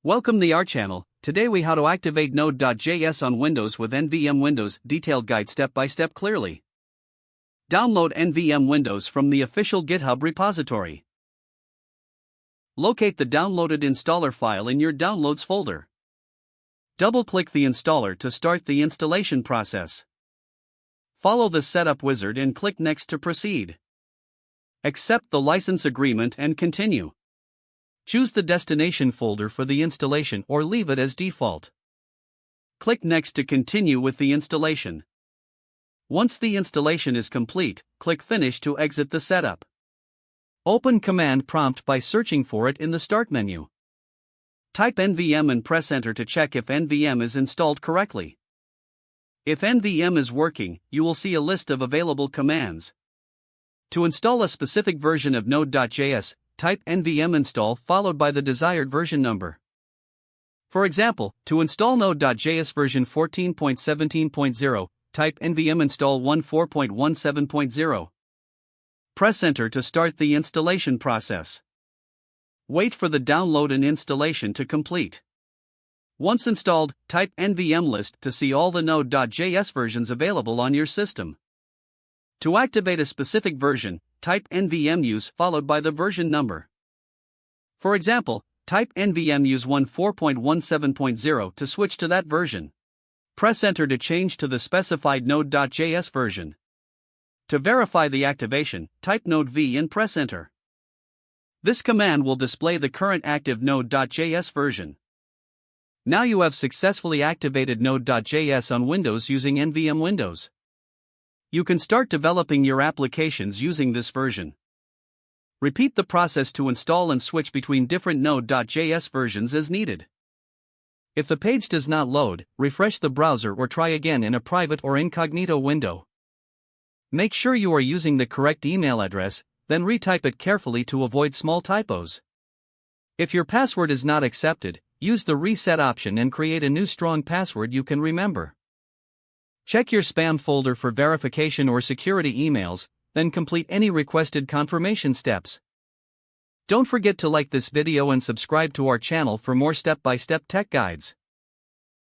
Welcome to our channel. Today we how to activate Node.js on Windows with nvm-windows, detailed guide step by step clearly. Download nvm-windows from the official GitHub repository. Locate the downloaded installer file in your Downloads folder. Double-click the installer to start the installation process. Follow the setup wizard and click Next to proceed. Accept the license agreement and continue. Choose the destination folder for the installation or leave it as default. Click Next to continue with the installation. Once the installation is complete, click Finish to exit the setup. Open Command Prompt by searching for it in the Start menu. Type nvm and press Enter to check if nvm is installed correctly. If nvm is working, you will see a list of available commands. To install a specific version of Node.js, type nvm install followed by the desired version number. For example, to install Node.js version 14.17.0, type nvm install 14.17.0. Press Enter to start the installation process. Wait for the download and installation to complete. Once installed, type nvm list to see all the Node.js versions available on your system. To activate a specific version, type nvm use followed by the version number. For example, type nvm use 14.17.0 to switch to that version. Press Enter to change to the specified Node.js version. To verify the activation, type node-v and press Enter. This command will display the current active Node.js version. Now you have successfully activated Node.js on Windows using nvm-windows. You can start developing your applications using this version. Repeat the process to install and switch between different Node.js versions as needed. If the page does not load, refresh the browser or try again in a private or incognito window. Make sure you are using the correct email address, then retype it carefully to avoid small typos. If your password is not accepted, use the reset option and create a new strong password you can remember. Check your spam folder for verification or security emails, then complete any requested confirmation steps. Don't forget to like this video and subscribe to our channel for more step-by-step tech guides.